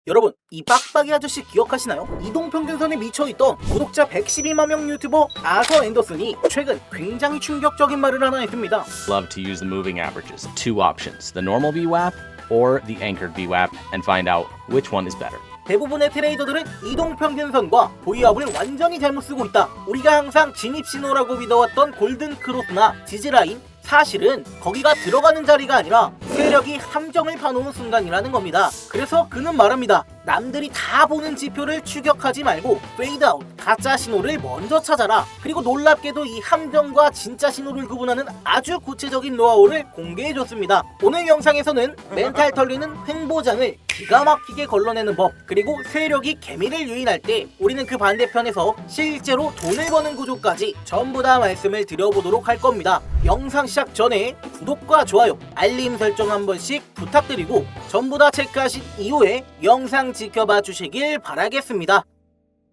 여러분, 이 빡빡이 아저씨 기억하시나요? 이동평균선에 미쳐있던 구독자 112만 명 유튜버 아서 앤더슨이 최근 굉장히 충격적인 말을 하나 했습니다. Love to use the moving averages. Two options, the normal VWAP or the anchored VWAP, and find out which one is better. 대부분의 트레이더들은 이동평균선과 보이압을 완전히 잘못 쓰고 있다. 우리가 항상 진입신호라고 믿어왔던 골든크로스나 지지라인, 사실은 거기가 들어가는 자리가 아니라 세력이 함정을 파놓은 순간이라는 겁니다. 그래서 그는 말합니다. 남들이 다 보는 지표를 추격하지 말고 페이드아웃, 가짜 신호를 먼저 찾아라. 그리고 놀랍게도 이 함정과 진짜 신호를 구분하는 아주 구체적인 노하우를 공개해줬습니다. 오늘 영상에서는 멘탈 털리는 횡보장을 기가 막히게 걸러내는 법, 그리고 세력이 개미를 유인할 때 우리는 그 반대편에서 실제로 돈을 버는 구조까지 전부 다 말씀을 드려보도록 할 겁니다. 영상 시작 전에 구독과 좋아요, 알림 설정 한 번씩 부탁드리고 전부 다 체크하신 이후에 영상 지켜봐 주시길 바라겠습니다.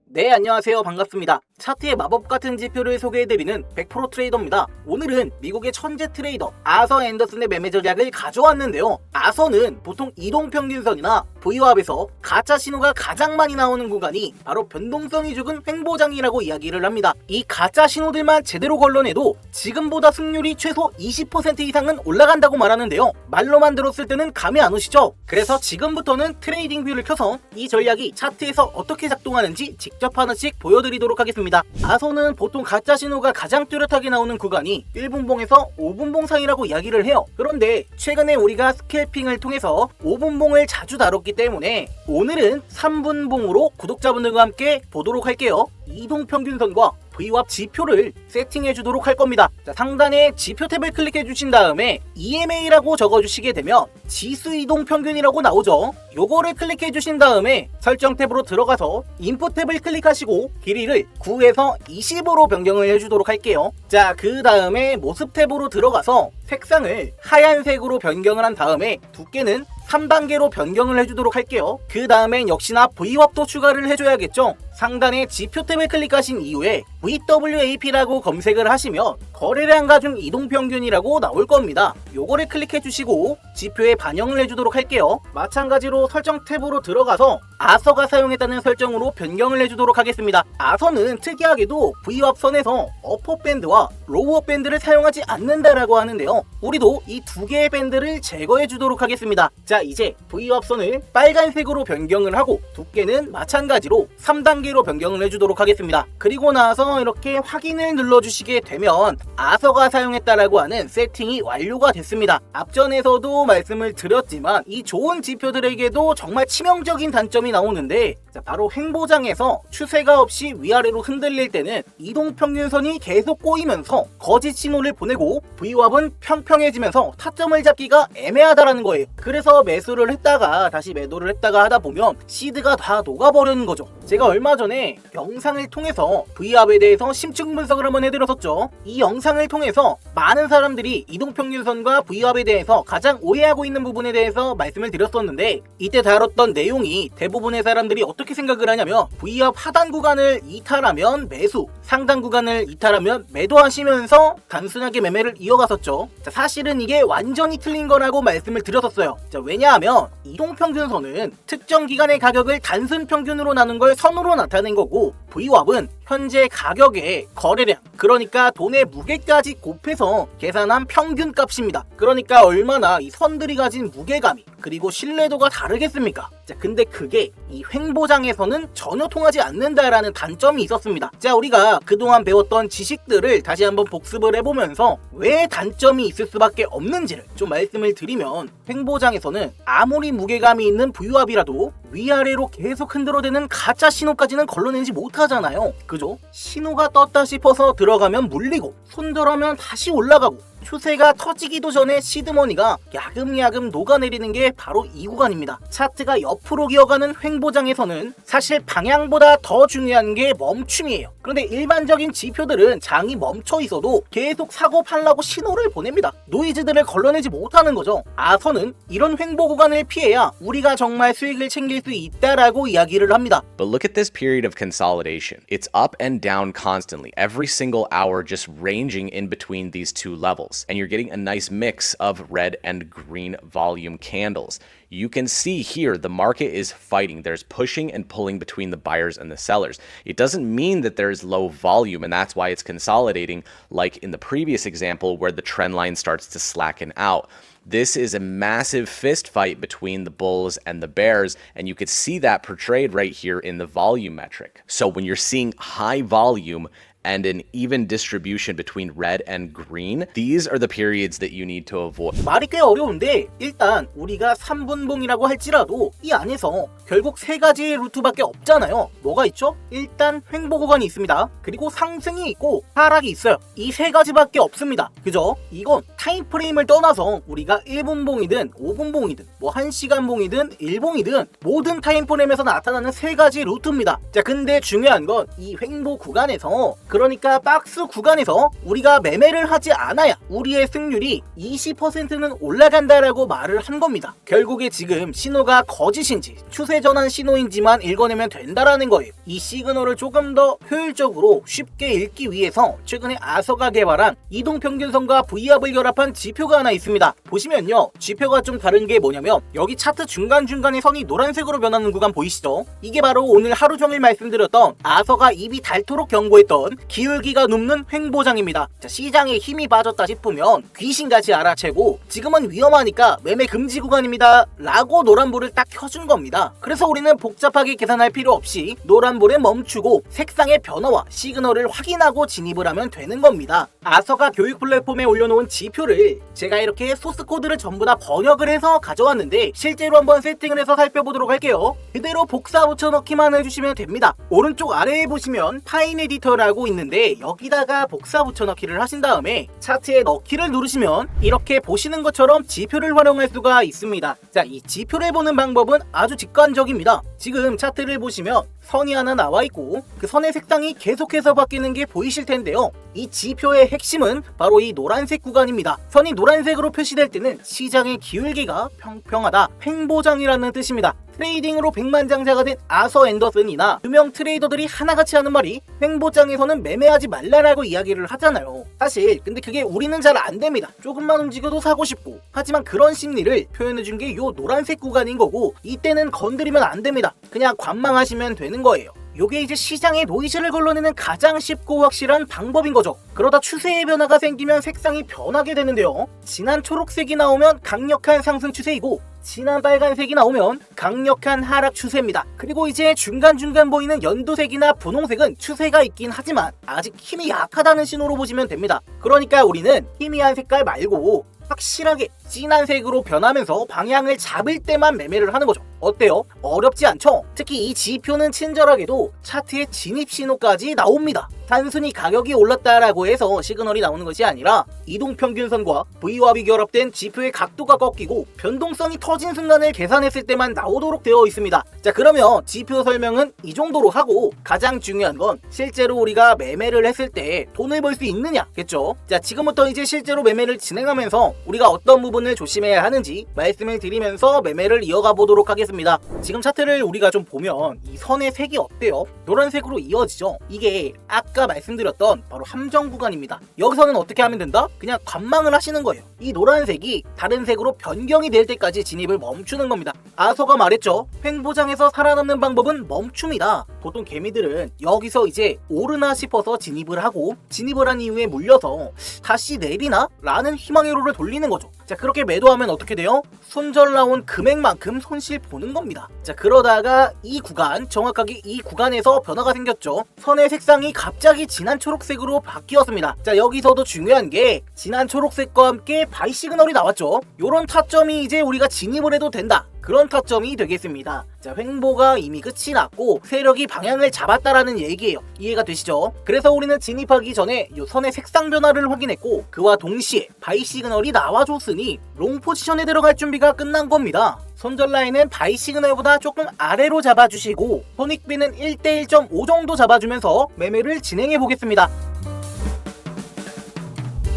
네, 안녕하세요. 반갑습니다. 차트의 마법 같은 지표를 소개해드리는 100% 트레이더입니다. 오늘은 미국의 천재 트레이더 아서 앤더슨의 매매 전략을 가져왔는데요. 아서는 보통 이동평균선이나 VWAP에서 가짜 신호가 가장 많이 나오는 구간이 바로 변동성이 죽은 횡보장이라고 이야기를 합니다. 이 가짜 신호들만 제대로 걸러내도 지금보다 승률이 최소 20% 이상은 올라간다고 말하는데요. 말로만 들었을 때는 감이 안 오시죠? 그래서 지금부터는 트레이딩 뷰를 켜서 이 전략이 차트에서 어떻게 작동하는지 직접 하나씩 보여드리도록 하겠습니다. 아서는 보통 가짜 신호가 가장 뚜렷하게 나오는 구간이 1분봉에서 5분봉 사이라고 이야기를 해요. 그런데 최근에 우리가 스캘핑을 통해서 5분봉을 자주 다뤘기 때문에 오늘은 3분봉으로 구독자분들과 함께 보도록 할게요. 이동평균선과 VWAP 지표를 세팅해 주도록 할 겁니다. 자, 상단에 지표 탭을 클릭해 주신 다음에 EMA라고 적어 주시게 되면 지수 이동 평균이라고 나오죠. 요거를 클릭해 주신 다음에 설정 탭으로 들어가서 인풋 탭을 클릭하시고 길이를 9에서 20으로 변경을 해 주도록 할게요. 자, 그 다음에 모습 탭으로 들어가서 색상을 하얀색으로 변경을 한 다음에 두께는 3단계로 변경을 해주도록 할게요. 그 다음엔 역시나 VWAP도 추가를 해줘야겠죠. 상단에 지표 탭을 클릭하신 이후에 VWAP라고 검색을 하시면 거래량 가중 이동평균이라고 나올 겁니다. 요거를 클릭해 주시고 지표에 반영을 해주도록 할게요. 마찬가지로 설정 탭으로 들어가서 아서가 사용했다는 설정으로 변경을 해주도록 하겠습니다. 아서는 특이하게도 VWAP 선에서 어퍼 밴드와 로워 밴드를 사용하지 않는다라고 하는데요. 우리도 이 두 개의 밴드를 제거해 주도록 하겠습니다. 자, 이제 VWAP 선을 빨간색으로 변경을 하고 두께는 마찬가지로 3단계로 변경을 해주도록 하겠습니다. 그리고 나서 이렇게 확인을 눌러주시게 되면 아서가 사용했다라고 하는 세팅이 완료가 됐습니다. 앞전에서도 말씀을 드렸지만 이 좋은 지표들에게도 정말 치명적인 단점이 나오는데, 자, 바로 횡보장에서 추세가 없이 위아래로 흔들릴 때는 이동평균선이 계속 꼬이면서 거짓 신호를 보내고 VWAP은 평평해지면서 타점을 잡기가 애매하다라는 거예요. 그래서 매수를 했다가 다시 매도를 했다가 하다 보면 시드가 다 녹아버리는 거죠. 제가 얼마 전에 영상을 통해서 VWAP에 대해서 심층 분석을 한번 해드렸었죠. 이 영상을 통해서 많은 사람들이 이동평균선과 VWAP에 대해서 가장 오해하고 있는 부분에 대해서 말씀을 드렸었는데, 이때 다뤘던 내용이 대부분의 사람들이 어떻게 생각을 하냐면 VWAP 하단 구간을 이탈하면 매수, 상단 구간을 이탈하면 매도하시면서 단순하게 매매를 이어갔었죠. 자, 사실은 이게 완전히 틀린 거라고 말씀을 드렸었어요. 자, 왜냐하면 이동평균선은 특정 기간의 가격을 단순 평균으로 나눈 걸 선으로 나타낸 거고, VWAP은 현재 가격의 거래량, 그러니까 돈의 무게까지 곱해서 계산한 평균 값입니다. 그러니까 얼마나 이 선들이 가진 무게감이 그리고 신뢰도가 다르겠습니까? 자, 근데 그게 이 횡보장에서는 전혀 통하지 않는다라는 단점이 있었습니다. 자, 우리가 그동안 배웠던 지식들을 다시 한번 복습을 해보면서 왜 단점이 있을 수밖에 없는지를 좀 말씀을 드리면, 횡보장에서는 아무리 무게감이 있는 VWAP이라도 위아래로 계속 흔들어대는 가짜 신호까지는 걸러내지 못하잖아요. 그죠? 신호가 떴다 싶어서 들어가면 물리고 손들어면 다시 올라가고 추세가 터지기도 전에 시드머니가 야금야금 녹아내리는 게 바로 이 구간입니다. 차트가 옆으로 기어가는 횡보장에서는 사실 방향보다 더 중요한 게 멈춤이에요. 그런데 일반적인 지표들은 장이 멈춰 있어도 계속 사고 팔라고 신호를 보냅니다. 노이즈들을 걸러내지 못하는 거죠. 아서는 이런 횡보 구간을 피해야 우리가 정말 수익을 챙길 수 있다라고 이야기를 합니다. But look at this period of consolidation. It's up and down constantly, every single hour just ranging in between these two levels. signals, and you're getting a nice mix of red and green volume candles. You can see here the market is fighting. There's pushing and pulling between the buyers and the sellers. It doesn't mean that there's low volume, and that's why it's consolidating, like in the previous example where the trend line starts to slacken out. This is a massive fist fight between the bulls and the bears, and you could see that portrayed right here in the volume metric. So when you're seeing high volume and an even distribution between red and green, these are the periods that you need to avoid. 말이 꽤 어려운데 일단 우리가 3분봉이라고 할지라도 이 안에서 결국 세 가지 루트밖에 없잖아요. 뭐가 있죠? 일단 횡보 구간이 있습니다. 그리고 상승이 있고 하락이 있어요. 이 세 가지밖에 없습니다. 그죠? 이건 타임프레임을 떠나서 우리가 1분봉이든 5분봉이든 뭐 1시간봉이든 1봉이든 모든 타임프레임에서 나타나는 세 가지 루트입니다. 자, 근데 중요한 건 이 횡보 구간에서, 그러니까 박스 구간에서 우리가 매매를 하지 않아야 우리의 승률이 20%는 올라간다라고 말을 한 겁니다. 결국에 지금 신호가 거짓인지 추세 전환 신호인지만 읽어내면 된다라는 거예요. 이 시그널을 조금 더 효율적으로 쉽게 읽기 위해서 최근에 아서가 개발한 이동평균선과 V압을 결합한 지표가 하나 있습니다. 보시면요, 지표가 좀 다른 게 뭐냐면 여기 차트 중간중간에 선이 노란색으로 변하는 구간 보이시죠? 이게 바로 오늘 하루 종일 말씀드렸던 아서가 입이 닳도록 경고했던 기울기가 눕는 횡보장입니다. 자, 시장에 힘이 빠졌다 싶으면 귀신같이 알아채고 지금은 위험하니까 매매 금지 구간입니다 라고 노란불을 딱 켜준 겁니다. 그래서 우리는 복잡하게 계산할 필요 없이 노란불에 멈추고 색상의 변화와 시그널을 확인하고 진입을 하면 되는 겁니다. 아서가 교육 플랫폼에 올려놓은 지표를 제가 이렇게 소스 코드를 전부 다 번역을 해서 가져왔는데 실제로 한번 세팅을 해서 살펴보도록 할게요. 그대로 복사 붙여넣기만 해주시면 됩니다. 오른쪽 아래에 보시면 파인 에디터라고 있는데 여기다가 복사 붙여넣기를 하신 다음에 차트에 넣기를 누르시면 이렇게 보시는 것처럼 지표를 활용할 수가 있습니다. 자, 이 지표를 보는 방법은 아주 직관적입니다. 지금 차트를 보시면 선이 하나 나와 있고 그 선의 색상이 계속해서 바뀌는 게 보이실 텐데요. 이 지표의 핵심은 바로 이 노란색 구간입니다. 선이 노란색으로 표시될 때는 시장의 기울기가 평평하다, 횡보장이라는 뜻입니다. 트레이딩으로 백만장자가 된 아서 앤더슨이나 유명 트레이더들이 하나같이 하는 말이 횡보장에서는 매매하지 말라라고 이야기를 하잖아요. 사실 근데 그게 우리는 잘 안됩니다. 조금만 움직여도 사고 싶고, 하지만 그런 심리를 표현해준 게 요 노란색 구간인 거고, 이때는 건드리면 안됩니다. 그냥 관망하시면 되는 거예요. 요게 이제 시장의 노이즈를 걸러내는 가장 쉽고 확실한 방법인 거죠. 그러다 추세의 변화가 생기면 색상이 변하게 되는데요. 진한 초록색이 나오면 강력한 상승 추세이고 진한 빨간색이 나오면 강력한 하락 추세입니다. 그리고 이제 중간중간 보이는 연두색이나 분홍색은 추세가 있긴 하지만 아직 힘이 약하다는 신호로 보시면 됩니다. 그러니까 우리는 희미한 색깔 말고 확실하게 진한 색으로 변하면서 방향을 잡을 때만 매매를 하는 거죠. 어때요? 어렵지 않죠? 특히 이 지표는 친절하게도 차트의 진입 신호까지 나옵니다. 단순히 가격이 올랐다라고 해서 시그널이 나오는 것이 아니라 이동평균선과 V압이 결합된 지표의 각도가 꺾이고 변동성이 터진 순간을 계산했을 때만 나오도록 되어 있습니다. 자, 그러면 지표 설명은 이 정도로 하고 가장 중요한 건 실제로 우리가 매매를 했을 때 돈을 벌 수 있느냐겠죠? 자, 지금부터 이제 실제로 매매를 진행하면서 우리가 어떤 부분을 조심해야 하는지 말씀을 드리면서 매매를 이어가 보도록 하겠습니다. 지금 차트를 우리가 좀 보면 이 선의 색이 어때요? 노란색으로 이어지죠? 이게 아까 말씀드렸던 바로 함정 구간입니다. 여기서는 어떻게 하면 된다? 그냥 관망을 하시는 거예요. 이 노란색이 다른 색으로 변경이 될 때까지 진입을 멈추는 겁니다. 아서가 말했죠. 횡보장에서 살아남는 방법은 멈춤이다. 보통 개미들은 여기서 이제 오르나 싶어서 진입을 하고 진입을 한 이후에 물려서 다시 내리나? 라는 희망의 로를 돌리는 거죠. 자, 그렇게 매도하면 어떻게 돼요? 손절 나온 금액만큼 손실 보는 겁니다. 자, 그러다가 이 구간, 정확하게 이 구간에서 변화가 생겼죠. 선의 색상이 갑자기 진한 초록색으로 바뀌었습니다. 자, 여기서도 중요한 게 진한 초록색과 함께 바이 시그널이 나왔죠. 요런 타점이 이제 우리가 진입을 해도 된다, 그런 타점이 되겠습니다. 자, 횡보가 이미 끝이 났고 세력이 방향을 잡았다라는 얘기예요. 이해가 되시죠? 그래서 우리는 진입하기 전에 이 선의 색상 변화를 확인했고 그와 동시에 바이 시그널이 나와줬으니 롱 포지션에 들어갈 준비가 끝난 겁니다. 손절 라인은 바이 시그널보다 조금 아래로 잡아주시고 손익비는 1대 1.5 정도 잡아주면서 매매를 진행해 보겠습니다.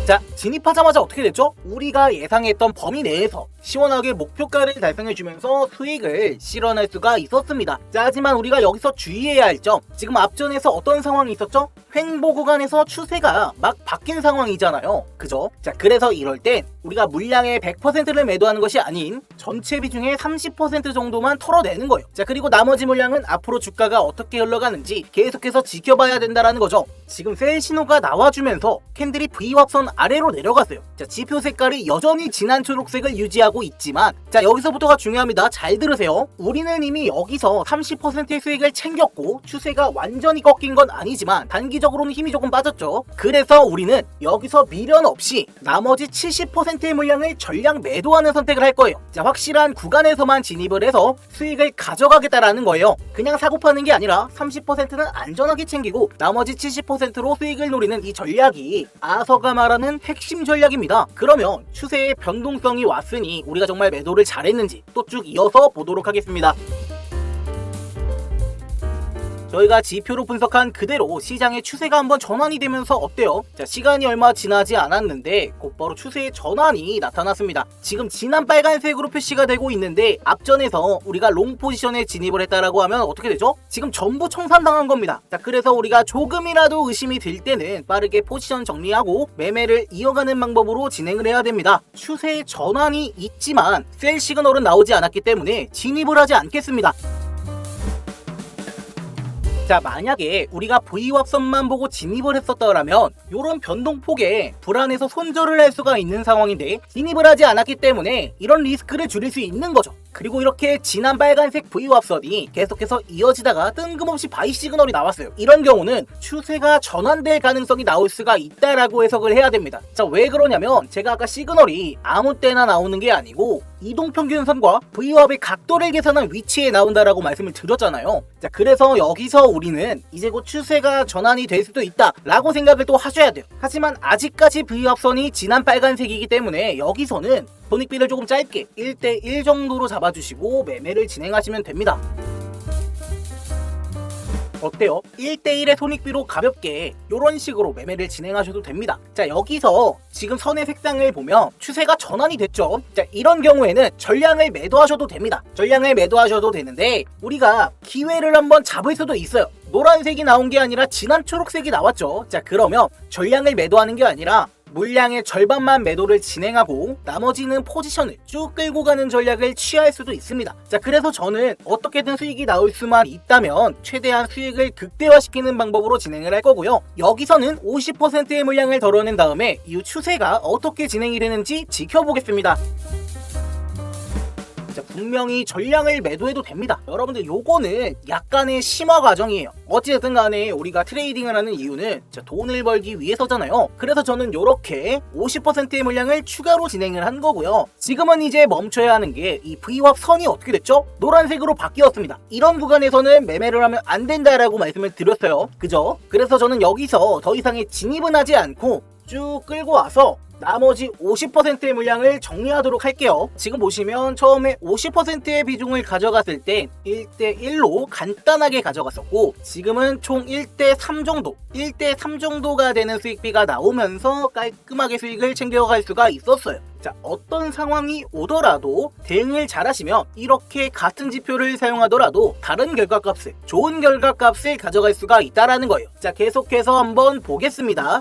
자, 진입하자마자 어떻게 됐죠? 우리가 예상했던 범위 내에서 시원하게 목표가를 달성해주면서 수익을 실현할 수가 있었습니다. 자, 하지만 우리가 여기서 주의해야 할 점, 지금 앞전에서 어떤 상황이 있었죠? 횡보 구간에서 추세가 막 바뀐 상황이잖아요. 그죠? 자, 그래서 이럴 땐 우리가 물량의 100%를 매도하는 것이 아닌 전체 비중의 30% 정도만 털어내는 거예요. 자, 그리고 나머지 물량은 앞으로 주가가 어떻게 흘러가는지 계속해서 지켜봐야 된다라는 거죠. 지금 셀 신호가 나와주면서 캔들이 V합선 아래로 내려갔어요. 자, 지표 색깔이 여전히 진한 초록색을 유지하고 있지만, 자, 여기서부터가 중요합니다. 잘 들으세요. 우리는 이미 여기서 30%의 수익을 챙겼고 추세가 완전히 꺾인 건 아니지만 단기적으로는 힘이 조금 빠졌죠. 그래서 우리는 여기서 미련 없이 나머지 70%의 물량을 전량 매도하는 선택을 할 거예요. 자, 확실한 구간에서만 진입을 해서 수익을 가져가겠다라는 거예요. 그냥 사고 파는 게 아니라 30%는 안전하게 챙기고 나머지 70%로 수익을 노리는 이 전략이 아서가 말하는 핵심 전략입니다. 그러면 추세의 변동성이 왔으니 우리가 정말 매도를 잘했는지 또 쭉 이어서 보도록 하겠습니다. 저희가 지표로 분석한 그대로 시장의 추세가 한번 전환이 되면서 어때요? 자, 시간이 얼마 지나지 않았는데 곧바로 추세의 전환이 나타났습니다. 지금 진한 빨간색으로 표시가 되고 있는데 앞전에서 우리가 롱 포지션에 진입을 했다라고 하면 어떻게 되죠? 지금 전부 청산당한 겁니다. 자, 그래서 우리가 조금이라도 의심이 들 때는 빠르게 포지션 정리하고 매매를 이어가는 방법으로 진행을 해야 됩니다. 추세의 전환이 있지만 셀 시그널은 나오지 않았기 때문에 진입을 하지 않겠습니다. 자, 만약에 우리가 V합선만 보고 진입을 했었더라면 이런 변동폭에 불안해서 손절을 할 수가 있는 상황인데 진입을 하지 않았기 때문에 이런 리스크를 줄일 수 있는 거죠. 그리고 이렇게 진한 빨간색 V합선이 계속해서 이어지다가 뜬금없이 바이 시그널이 나왔어요. 이런 경우는 추세가 전환될 가능성이 나올 수가 있다라고 해석을 해야 됩니다. 자, 왜 그러냐면 제가 아까 시그널이 아무 때나 나오는 게 아니고 이동평균선과 V합의 각도를 계산한 위치에 나온다라고 말씀을 드렸잖아요. 자, 그래서 여기서 우리는 이제 곧 추세가 전환이 될 수도 있다 라고 생각을 또 하셔야 돼요. 하지만 아직까지 V합선이 진한 빨간색이기 때문에 여기서는 손익비를 조금 짧게 1대1 정도로 잡아주시고 매매를 진행하시면 됩니다. 어때요? 1대1의 손익비로 가볍게 이런 식으로 매매를 진행하셔도 됩니다. 자, 여기서 지금 선의 색상을 보면 추세가 전환이 됐죠. 자, 이런 경우에는 전량을 매도하셔도 됩니다. 전량을 매도하셔도 되는데 우리가 기회를 한번 잡을 수도 있어요. 노란색이 나온 게 아니라 진한 초록색이 나왔죠. 자, 그러면 전량을 매도하는 게 아니라 물량의 절반만 매도를 진행하고 나머지는 포지션을 쭉 끌고 가는 전략을 취할 수도 있습니다. 자, 그래서 저는 어떻게든 수익이 나올 수만 있다면 최대한 수익을 극대화시키는 방법으로 진행을 할 거고요. 여기서는 50%의 물량을 덜어낸 다음에 이후 추세가 어떻게 진행이 되는지 지켜보겠습니다. 분명히 전량을 매도해도 됩니다. 여러분들 요거는 약간의 심화 과정이에요. 어찌됐든 간에 우리가 트레이딩을 하는 이유는 돈을 벌기 위해서잖아요. 그래서 저는 요렇게 50%의 물량을 추가로 진행을 한 거고요. 지금은 이제 멈춰야 하는 게 이 V합 선이 어떻게 됐죠? 노란색으로 바뀌었습니다. 이런 구간에서는 매매를 하면 안 된다라고 말씀을 드렸어요. 그죠? 그래서 저는 여기서 더 이상의 진입은 하지 않고 쭉 끌고 와서 나머지 50%의 물량을 정리하도록 할게요. 지금 보시면 처음에 50%의 비중을 가져갔을 때 1대1로 간단하게 가져갔었고 지금은 총 1대3 정도 1대3 정도가 되는 수익비가 나오면서 깔끔하게 수익을 챙겨갈 수가 있었어요. 자, 어떤 상황이 오더라도 대응을 잘 하시면 이렇게 같은 지표를 사용하더라도 다른 결과값을 좋은 결과값을 가져갈 수가 있다라는 거예요. 자, 계속해서 한번 보겠습니다.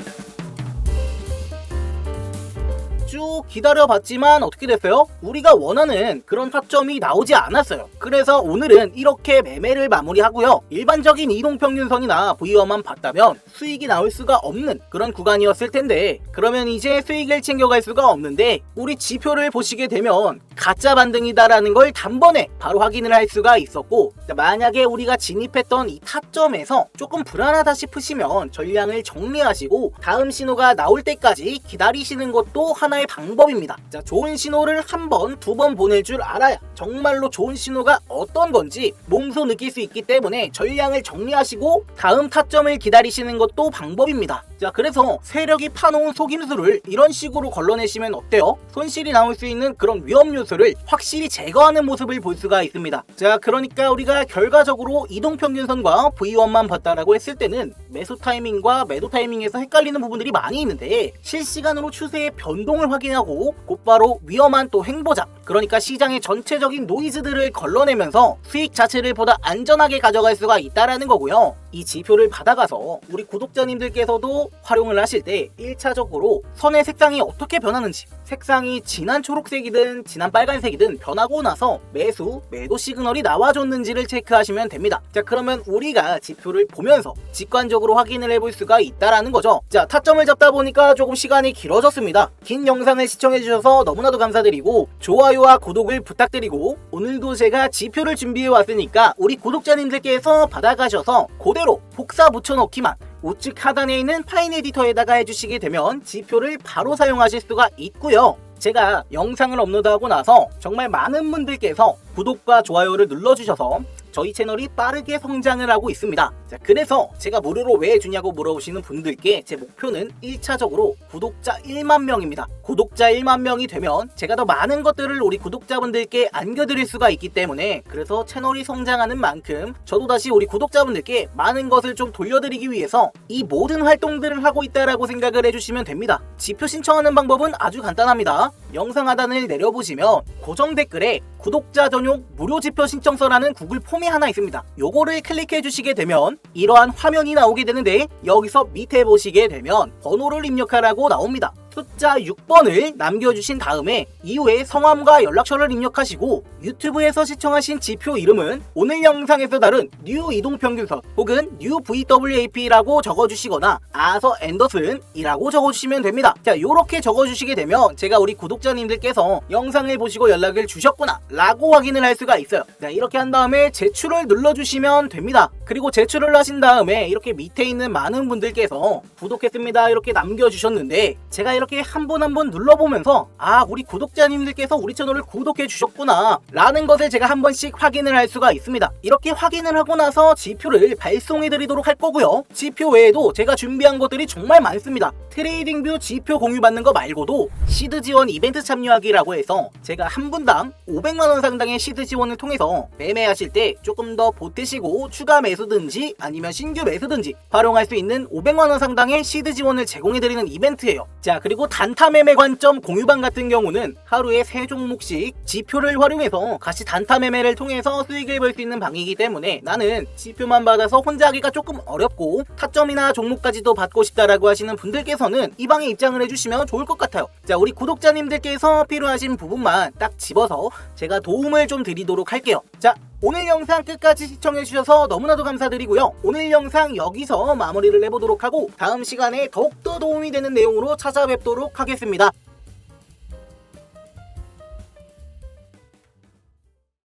쭉 기다려봤지만 어떻게 됐어요? 우리가 원하는 그런 타점이 나오지 않았어요. 그래서 오늘은 이렇게 매매를 마무리하고요. 일반적인 이동평균선이나 V와만 봤다면 수익이 나올 수가 없는 그런 구간이었을 텐데 그러면 이제 수익을 챙겨갈 수가 없는데 우리 지표를 보시게 되면 가짜 반등이다라는 걸 단번에 바로 확인을 할 수가 있었고 만약에 우리가 진입했던 이 타점에서 조금 불안하다 싶으시면 전량을 정리하시고 다음 신호가 나올 때까지 기다리시는 것도 하나의 방법입니다. 자, 좋은 신호를 한 번, 두 번 보낼 줄 알아야 정말로 좋은 신호가 어떤 건지 몸소 느낄 수 있기 때문에 전량을 정리하시고 다음 타점을 기다리시는 것도 방법입니다. 자, 그래서 세력이 파놓은 속임수를 이런 식으로 걸러내시면 어때요? 손실이 나올 수 있는 그런 위험 요소를 확실히 제거하는 모습을 볼 수가 있습니다. 자, 그러니까 우리가 결과적으로 이동평균선과 V1만 봤다라고 했을 때는 매수 타이밍과 매도 타이밍에서 헷갈리는 부분들이 많이 있는데, 실시간으로 추세의 변동을 확인하고 곧바로 위험한 또 행보작, 그러니까 시장의 전체적인 노이즈들을 걸러내면서 수익 자체를 보다 안전하게 가져갈 수가 있다라는 거고요. 이 지표를 받아가서 우리 구독자님들께서도 활용을 하실 때 1차적으로 선의 색상이 어떻게 변하는지, 색상이 진한 초록색이든 진한 빨간색이든 변하고 나서 매수, 매도 시그널이 나와줬는지를 체크하시면 됩니다. 자, 그러면 우리가 지표를 보면서 직관적으로 확인을 해볼 수가 있다라는 거죠. 자, 타점을 잡다 보니까 조금 시간이 길어졌습니다. 긴 영상을 시청해주셔서 너무나도 감사드리고 좋아요와 구독을 부탁드리고, 오늘도 제가 지표를 준비해 왔으니까 우리 구독자님들께서 받아가셔서 그대로 복사 붙여넣기만 우측 하단에 있는 파인 에디터에다가 해주시게 되면 지표를 바로 사용하실 수가 있고요. 제가 영상을 업로드하고 나서 정말 많은 분들께서 구독과 좋아요를 눌러주셔서 저희 채널이 빠르게 성장을 하고 있습니다. 자, 그래서 제가 무료로 왜 주냐고 물어보시는 분들께 제 목표는 1차적으로 구독자 1만 명입니다. 구독자 1만 명이 되면 제가 더 많은 것들을 우리 구독자분들께 안겨드릴 수가 있기 때문에, 그래서 채널이 성장하는 만큼 저도 다시 우리 구독자분들께 많은 것을 좀 돌려드리기 위해서 이 모든 활동들을 하고 있다라고 생각을 해주시면 됩니다. 지표 신청하는 방법은 아주 간단합니다. 영상 하단을 내려보시면 고정 댓글에 구독자 전용 무료 지표 신청서라는 구글 폼이 하나 있습니다. 요거를 클릭해 주시게 되면 이러한 화면이 나오게 되는데, 여기서 밑에 보시게 되면 번호를 입력하라고 나옵니다. 숫자 6번을 남겨주신 다음에 이후에 성함과 연락처를 입력하시고, 유튜브에서 시청하신 지표 이름은 오늘 영상에서 다룬 뉴 이동평균선 혹은 뉴 VWAP라고 적어주시거나 아서 앤더슨이라고 적어주시면 됩니다. 자, 요렇게 적어주시게 되면 제가 우리 구독자님들께서 영상을 보시고 연락을 주셨구나 라고 확인을 할 수가 있어요. 자, 이렇게 한 다음에 제출을 눌러주시면 됩니다. 그리고 제출을 하신 다음에 이렇게 밑에 있는 많은 분들께서 구독했습니다 이렇게 남겨주셨는데, 제가 이렇게 한 분 한 분 눌러보면서 아, 우리 구독자님들께서 우리 채널을 구독해 주셨구나 라는 것을 제가 한 번씩 확인을 할 수가 있습니다. 이렇게 확인을 하고 나서 지표를 발송해 드리도록 할 거고요. 지표 외에도 제가 준비한 것들이 정말 많습니다. 트레이딩뷰 지표 공유 받는 거 말고도 시드 지원 이벤트 참여하기라고 해서 제가 한 분당 500만원 상당의 시드 지원을 통해서 매매하실 때 조금 더 보태시고 추가 매수든지 아니면 신규 매수든지 활용할 수 있는 500만원 상당의 시드 지원을 제공해 드리는 이벤트예요. 자, 그리고 단타 매매 관점 공유방 같은 경우는 하루에 3종목씩 지표를 활용해서 같이 단타 매매를 통해서 수익을 벌 수 있는 방이기 때문에, 나는 지표만 받아서 혼자 하기가 조금 어렵고 타점이나 종목까지도 받고 싶다라고 하시는 분들께서는 이 방에 입장을 해주시면 좋을 것 같아요. 자, 우리 구독자님들께서 필요하신 부분만 딱 집어서 제가 도움을 좀 드리도록 할게요. 자, 오늘 영상 끝까지 시청해주셔서 너무나도 감사드리고요. 오늘 영상 여기서 마무리를 해보도록 하고 다음 시간에 더욱더 도움이 되는 내용으로 찾아뵙도록 하겠습니다.